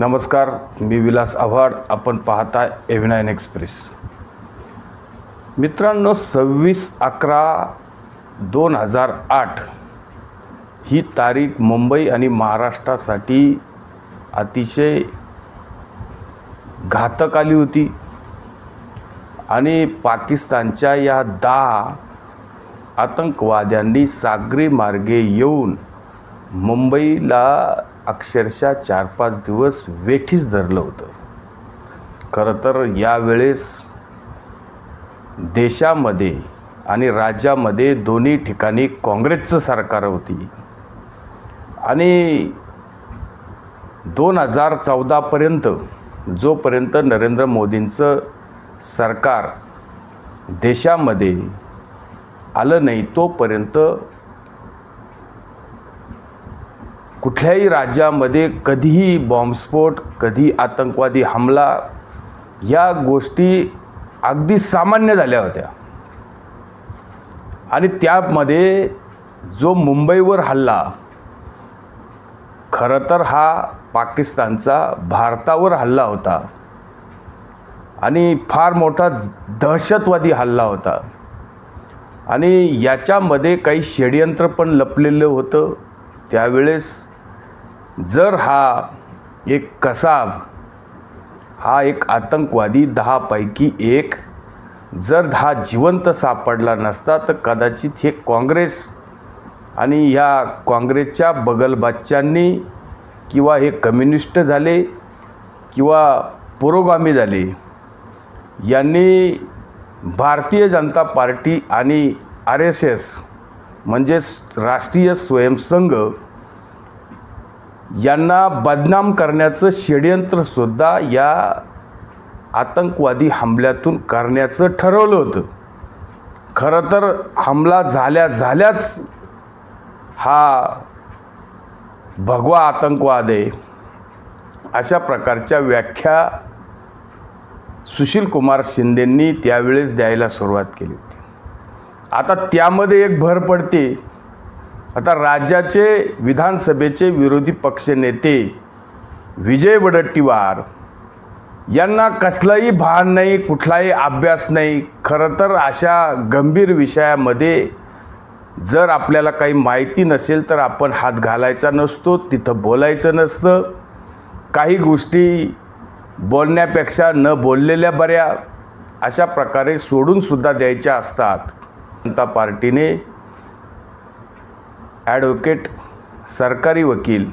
नमस्कार, मी विलास आव्हाड. आपण पाहताय A9 एक्सप्रेस. मित्रांनो, 26/11/2008 ही तारीख मुंबई आणि महाराष्ट्रासाठी अतिशय घातक आली होती आणि पाकिस्तानच्या या 10 आतंकवाद्यांनी सागरी मार्गे येऊन मुंबईला अक्षरशः 4-5 दिवस वेठीस धरलं होतं. खरं तर यावेळेस देशामध्ये आणि राज्यामध्ये दोन्ही ठिकाणी काँग्रेसचं सरकार होती आणि 2014 पर्यंत जोपर्यंत नरेंद्र मोदींचं सरकार देशामध्ये आलं नाही तोपर्यंत कुठल्याही राज्यामध्ये कधीही बॉम्बस्फोट, कधी आतंकवादी हमला या गोष्टी अगदी सामान्य झाल्या होत्या. आणि त्यामध्ये जो मुंबईवर हल्ला, खरं तर हा पाकिस्तानचा भारतावर हल्ला होता आणि फार मोठा दहशतवादी हल्ला होता आणि याच्यामध्ये काही षड्यंत्र पण लपलेलं होतं. त्यावेळेस जर हा एक कसाब, हा एक आतंकवादी 10 पैकी 1 जर हा जिवंत सापडला नसता तर कदाचित हे काँग्रेस आणि ह्या काँग्रेसच्या बगलबाच्यांनी किंवा हे कम्युनिस्ट झाले किंवा पुरोगामी झाले, यांनी भारतीय जनता पार्टी आणि RSS म्हणजेच राष्ट्रीय स्वयंसंघ यांना बदनाम करण्याचं षड्यंत्रसुद्धा या आतंकवादी हमल्यातून करण्याचं ठरवलं होतं. खरं तर हमला झाल्याच हा भगवा आतंकवाद आहे अशा प्रकारच्या व्याख्या सुशील कुमार शिंदेंनी त्यावेळेस द्यायला सुरुवात केली होती. आता त्यामध्ये एक भर पडते. आता राज्याचे विधानसभेचे विरोधी पक्षनेते विजय वडेट्टीवार यांना कसलाही भान नाही, कुठलाही अभ्यास नाही. खरं तर अशा गंभीर विषयामध्ये जर आपल्याला काही माहिती नसेल तर आपण हात घालायचा नसतो, तिथं बोलायचं नसतं. काही गोष्टी बोलण्यापेक्षा न बोललेल्या बऱ्या अशा प्रकारे सोडूनसुद्धा द्यायच्या असतात. जनता पार्टीने ॲडव्होकेट सरकारी वकील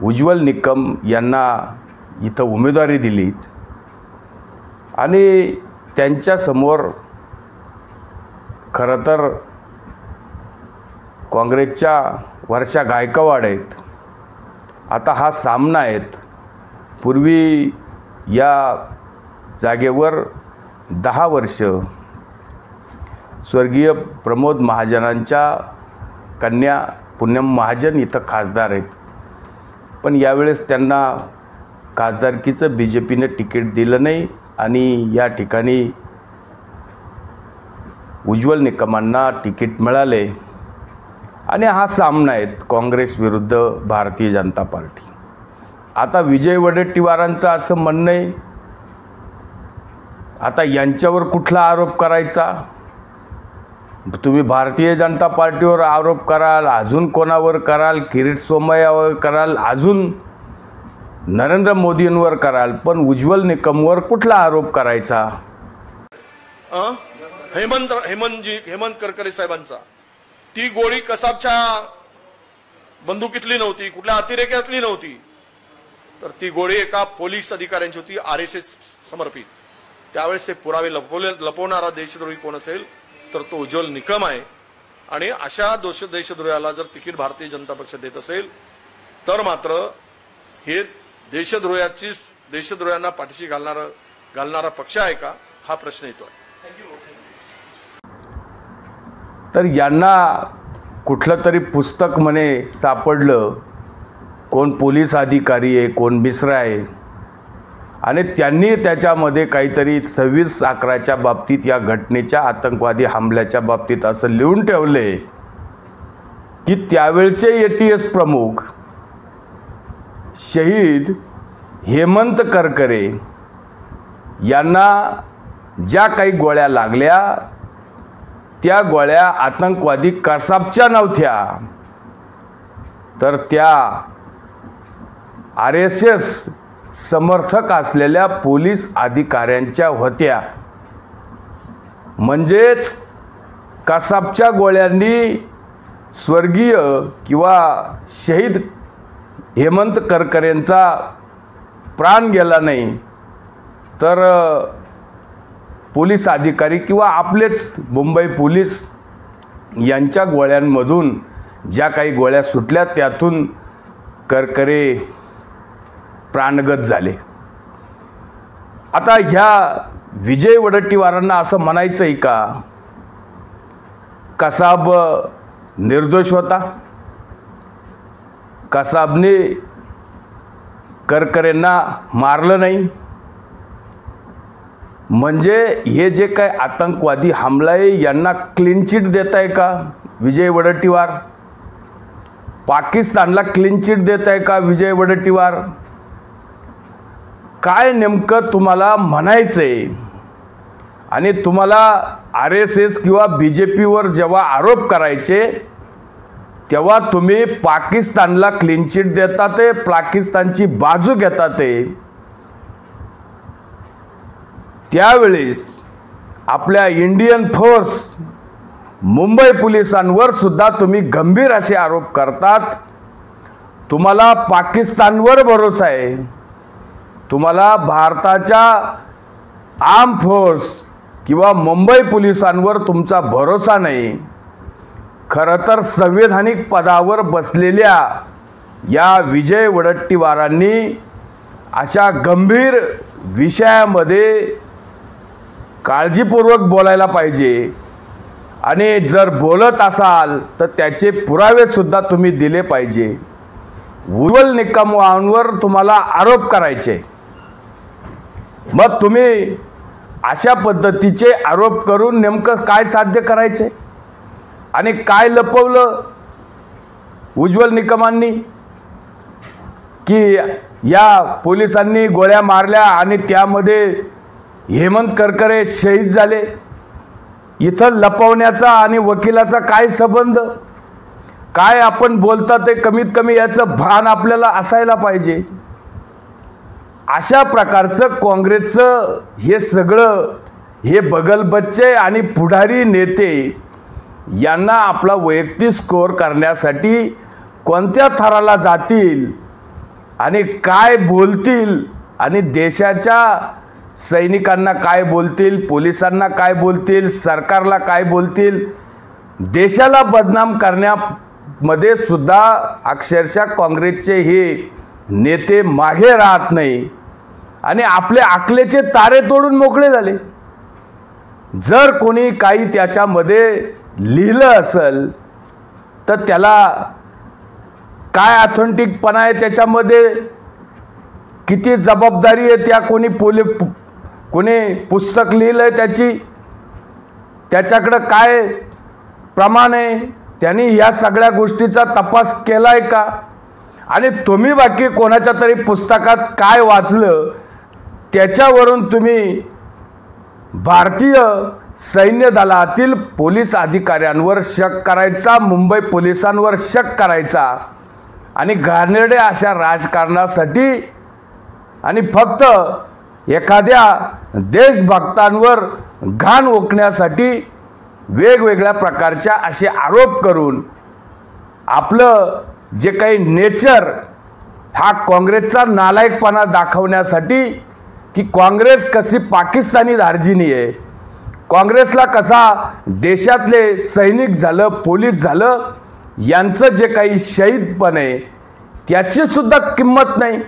उज्ज्वल निकम यांना इथं उमेदवारी दिली आणि त्यांच्यासमोर खरं तर काँग्रेसच्या वर्षा गायकवाड आहेत. आता हा सामना आहेत. पूर्वी या जागेवर 10 वर्ष स्वर्गीय प्रमोद महाजनांच्या कन्या पूनम महाजन इथं खासदार आहेत, पण यावेळेस त्यांना खासदारकीचं BJPने तिकीट दिलं नाही आणि या ठिकाणी उज्ज्वल निकमांना तिकीट मिळाले आणि हा सामना आहेत काँग्रेस विरुद्ध भारतीय जनता पार्टी. आता विजय वडेट्टीवारांचं असं म्हणणं आहे, आता यांच्यावर कुठला आरोप करायचा? तुम्ही भारतीय जनता पार्टीवर आरोप कराल, अजून कोणावर कराल, किरीट सोमय्यावर कराल, अजून नरेंद्र मोदींवर कराल, पण उज्ज्वल निकमवर कुठला आरोप करायचा? हेमंत करकरे साहेबांचा ती गोळी कसाबच्या बंदुकीतली नव्हती, कुठल्या अतिरेक्यातली नव्हती, तर ती गोळी एका पोलीस अधिकाऱ्यांची होती, RSS समर्पित. त्यावेळेस ते पुरावे लपवणारा देशद्रोही कोण असेल तर तो उज्ज्वल निकम आहे. आणि अशा देशद्रोहाला जर तिकीट भारतीय जनता पक्ष देत असेल तर मात्र हे देशद्रोह्यांना पाठीशी घालणारा पक्ष आहे का, हा प्रश्न येतो. तर यांना कुठलं तरी पुस्तक म्हणे सापडलं, कोण पोलीस अधिकारी आहे, कोण मिश्रा आहे, आणि त्यांनी त्याच्यामध्ये काहीतरी 26/11च्या बाबतीत, या घटनेच्या आतंकवादी हमल्याच्या बाबतीत असं लिहून ठेवले की त्यावेळचे ATS प्रमुख शहीद हेमंत करकरे यांना ज्या काही गोळ्या लागल्या त्या गोळ्या आतंकवादी कसाबच्या नव्हत्या, तर त्या RSS समर्थक असलेल्या पोलीस अधिकाऱ्यांच्या होत्या. म्हणजेच कसाबच्या गोळ्यांनी स्वर्गीय किंवा शहीद हेमंत करकरेंचा प्राण गेला नाही, तर पोलीस अधिकारी किंवा आपलेच मुंबई पोलीस यांच्या गोळ्यांमधून ज्या काही गोळ्या सुटल्या त्यातून करकरे प्राणगत झाले. आता ह्या विजय वडेट्टीवारांना असं म्हणायचं आहे का कसाब निर्दोष होता, कसाबने करकरेंना मारलं नाही? म्हणजे हे जे काय आतंकवादी हमला आहे यांना क्लीन चिट देत आहे का विजय वडेट्टीवार? पाकिस्तानला क्लीन चिट देत आहे का विजय वडेट्टीवार? काय नेमकं तुम्हाला म्हणायचं आहे? आणि तुम्हाला RSS किंवा BJPवर जेव्हा आरोप करायचे तेव्हा तुम्ही पाकिस्तानला क्लीन चिट देता, ते पाकिस्तानची बाजू घेता. ते त्यावेळेस आपल्या इंडियन फोर्स मुंबई पोलिसांवर सुद्धा तुम्ही गंभीर असे आरोप करतात. तुम्हाला पाकिस्तानवर भरोसा आहे, तुम्हाला भारताच्या आर्म फोर्स किंवा मुंबई पोलिसांवर तुमचा भरोसा नाही. खरं तर संवैधानिक पदावर बसलेल्या या विजय वडेट्टीवारांनी अशा गंभीर विषयामध्ये काळजीपूर्वक बोलायला पाहिजे. आणि जर बोलत असाल तर त्याचे पुरावे सुद्धा तुम्ही दिले पाहिजे. उज्ज्वल निकमवांवर तुम्हाला आरोप करायचे, मग तुम्ही अशा पद्धतीचे आरोप करून नेमकं काय साध्य करायचे आणि काय लपवलं उज्ज्वल निकमांनी? की या पोलिसांनी गोळ्या मारल्या आणि त्यामध्ये हेमंत करकरे शहीद झाले. इथं लपवण्याचा आणि वकिलाचा काय संबंध? काय आपण बोलता ते कमीत कमी याचं भान आपल्याला असायला पाहिजे. अशा प्रकारचं काँग्रेसचं हे सगळं हे बगलबच्चे आणि पुढारी नेते यांना आपला वैयक्तिक स्कोअर करण्यासाठी कोणत्या थराला जातील आणि काय बोलतील आणि देशाच्या सैनिकांना काय बोलतील, पोलिसांना काय बोलतील, सरकारला काय बोलतील, देशाला बदनाम करण्यामध्ये सुद्धा अक्षरशः काँग्रेसचे हे नेते मागे राहत नाही आणि आपले अकलेचे तारे तोडून मोकळे झाले. जर कोणी काही त्याच्यामध्ये लिहिलं असेल तर त्याला काय ऑथेंटिकपणा आहे, त्याच्यामध्ये किती जबाबदारी आहे, त्या कोणी पुस्तक लिहिलंय त्याच्याकडं काय प्रमाण आहे, त्यांनी या सगळ्या गोष्टीचा तपास केलाय का? आणि तुम्ही बाकी कोणाच्या तरी पुस्तकात काय वाचलं त्याच्यावरून तुम्ही भारतीय सैन्य दलातील पोलीस अधिकाऱ्यांवर शक करायचा, मुंबई पोलिसांवर शक करायचा आणि घाणेरड्या अशा राजकारणासाठी आणि फक्त एखाद्या देशभक्तांवर घाण ओकण्यासाठी वेगवेगळ्या प्रकारच्या असे आरोप करून आपलं जे काही नेचर हा काँग्रेसचा नालायकपणा दाखवण्यासाठी की काँग्रेस कशी पाकिस्तानी धार्जिणी आहे, काँग्रेसला कसा देशातले सैनिक झालं, पोलीस झालं, यांचं जे काही शहीदपण आहे त्याची सुद्धा किंमत नाही.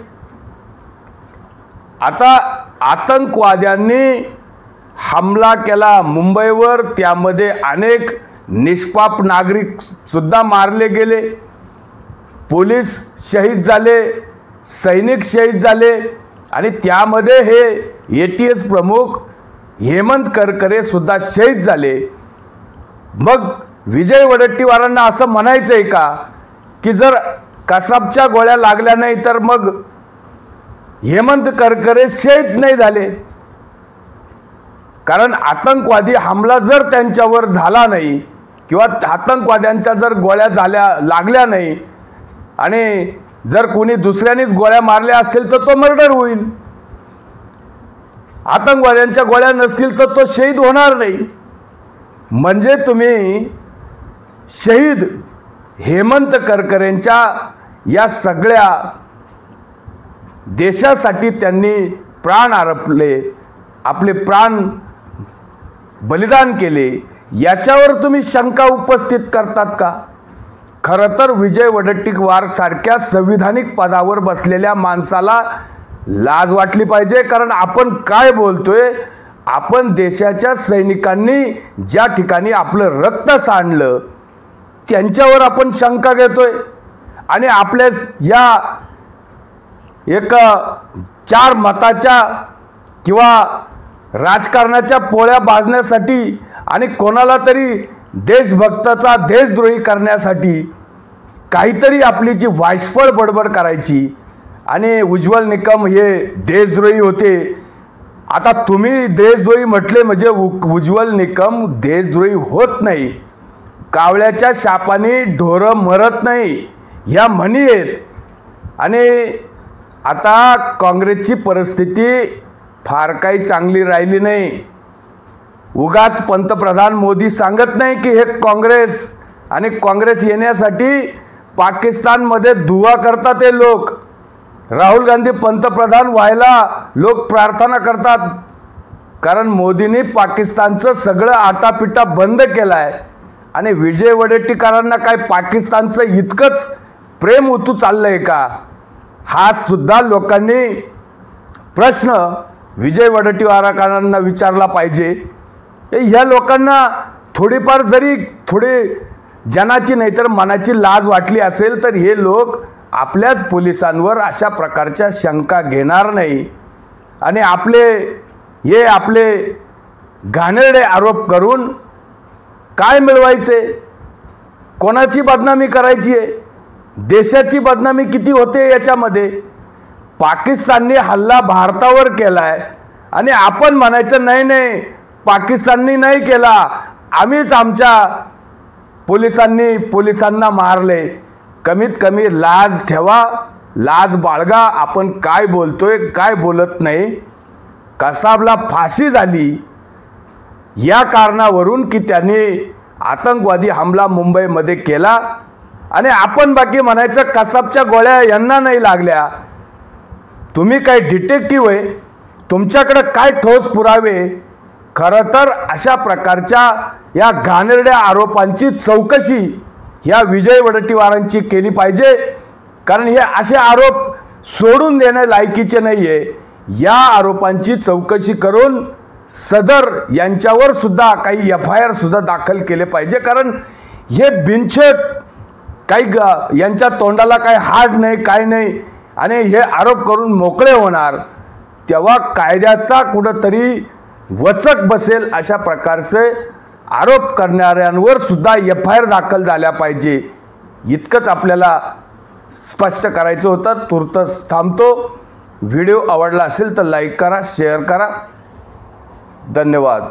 आता आतंकवाद्यांनी हमला केला मुंबईवर, त्यामध्ये अनेक निष्पाप नागरिक सुद्धा मारले गेले, पोलीस शहीद झाले, सैनिक शहीद झाले आणि त्यामध्ये हे ATS प्रमुख हेमंत करकरे सुद्धा शहीद झाले. मग विजय वडेट्टीवारांना असं म्हणायचं आहे का की जर कसाबच्या गोळ्या लागल्या नाही तर मग हेमंत करकरे शहीद नाही झाले, कारण आतंकवादी हमला जर त्यांच्यावर झाला नाही किंवा आतंकवाद्यांच्या जर गोळ्या लागल्या नाही आणि जर कोणी दुसऱ्यानेच गोळ्या मारल्या असेल तर तो मर्डर होईल, आतंकवाद्यांच्या गोळ्या नसतील तर तो शहीद होणार नाही. म्हणजे तुम्ही शहीद हेमंत करकरेंच्या या सगळ्या देशासाठी त्यांनी प्राण अर्पले, आपले प्राण बलिदान केले, याच्यावर तुम्ही शंका उपस्थित करतात का? खरं तर विजय वडेट्टीवार सारख्या संविधानिक पदावर बसलेल्या माणसाला लाज वाटली पाहिजे, कारण आपण काय बोलतोय. आपण देशाच्या सैनिकांनी ज्या ठिकाणी आपलं रक्त सांडलं त्यांच्यावर आपण शंका घेतोय आणि आपल्या या एक 4 मताच्या किंवा राजकारणाच्या पोळ्या बाजण्यासाठी आणि कोणाला तरी देशभक्ताचा देशद्रोही करण्यासाठी काहीतरी आपली जी वायस्फळ बडबड करायची. आणि उज्ज्वल निकम हे देशद्रोही होते. आता तुम्ही देशद्रोही म्हटले म्हणजे उज्ज्वल निकम देशद्रोही होत नाही. कावळ्याच्या शापाने ढोरं मरत नाही ह्या म्हणी आहेत. आणि आता काँग्रेसची परिस्थिती फार काही चांगली राहिली नाही. उगाच पंतप्रधान मोदी सांगत नाही की हे काँग्रेस आणि काँग्रेस येण्यासाठी पाकिस्तानमध्ये दुआ करतात हे लोक. राहुल गांधी पंतप्रधान व्हायला लोक प्रार्थना करतात, कारण मोदींनी पाकिस्तानचं सगळं आटापिटा बंद केलं आहे. आणि विजय वडेट्टीकरांना काय पाकिस्तानचं इतकंच प्रेम उतू चाललंय का? हा सुद्धा लोकांनी प्रश्न विजय वडेट्टीवारांना विचारला पाहिजे. ह्या लोकांना थोडीफार जरी जनाची नाही तर मनाची लाज वाटली असेल तर हे लोक आपल्याच पोलिसांवर अशा प्रकारच्या शंका घेणार नाही. आणि आपले घाणेरडे आरोप करून काय मिळवायचे? कोणाची बदनामी करायची आहे? देशाची बदनामी किती होते याच्यामध्ये? पाकिस्तानने हल्ला भारतावर केलाय आणि आपण म्हणायचं नाही पाकिस्तानने नाही केला, आम्हीच आमच्या पोलिसांना मारले. कमीत कमी लाज ठेवा, लाज बाळगा. आपण काय बोलतोय काय बोलत नाही. कसाबला फाशी झाली या कारणावरून की त्यांनी आतंकवादी हमला मुंबईमध्ये केला आणि आपण बाकी म्हणायचं कसाबच्या गोळ्या यांना नाही लागल्या. तुम्ही काय डिटेक्टिव्ह आहे? तुमच्याकडे काय ठोस पुरावे? खरं तर अशा प्रकारच्या या घाणेरड्या आरोपांची चौकशी या विजय वडेट्टीवारांची केली पाहिजे, कारण हे असे आरोप सोडून देणे लायकीचे नाही आहे. या आरोपांची चौकशी करून सदर यांच्यावर सुद्धा काही FIR सुद्धा दाखल केले पाहिजे, कारण हे बिनछेट काही यांच्या तोंडाला काही हाड नाही काय नाही आणि हे आरोप करून मोकळे होणार, तेव्हा कायद्याचा कुठंतरी वचक बसेल. अशा प्रकारचे आरोप करणाऱ्यांवर सुद्धा FIR दाखल झाल्या पाहिजे. इतकंच आपल्याला स्पष्ट करायचं होतं. तुर्तच थांबतो. व्हिडिओ आवडला असेल तर लाईक करा, शेअर करा. धन्यवाद.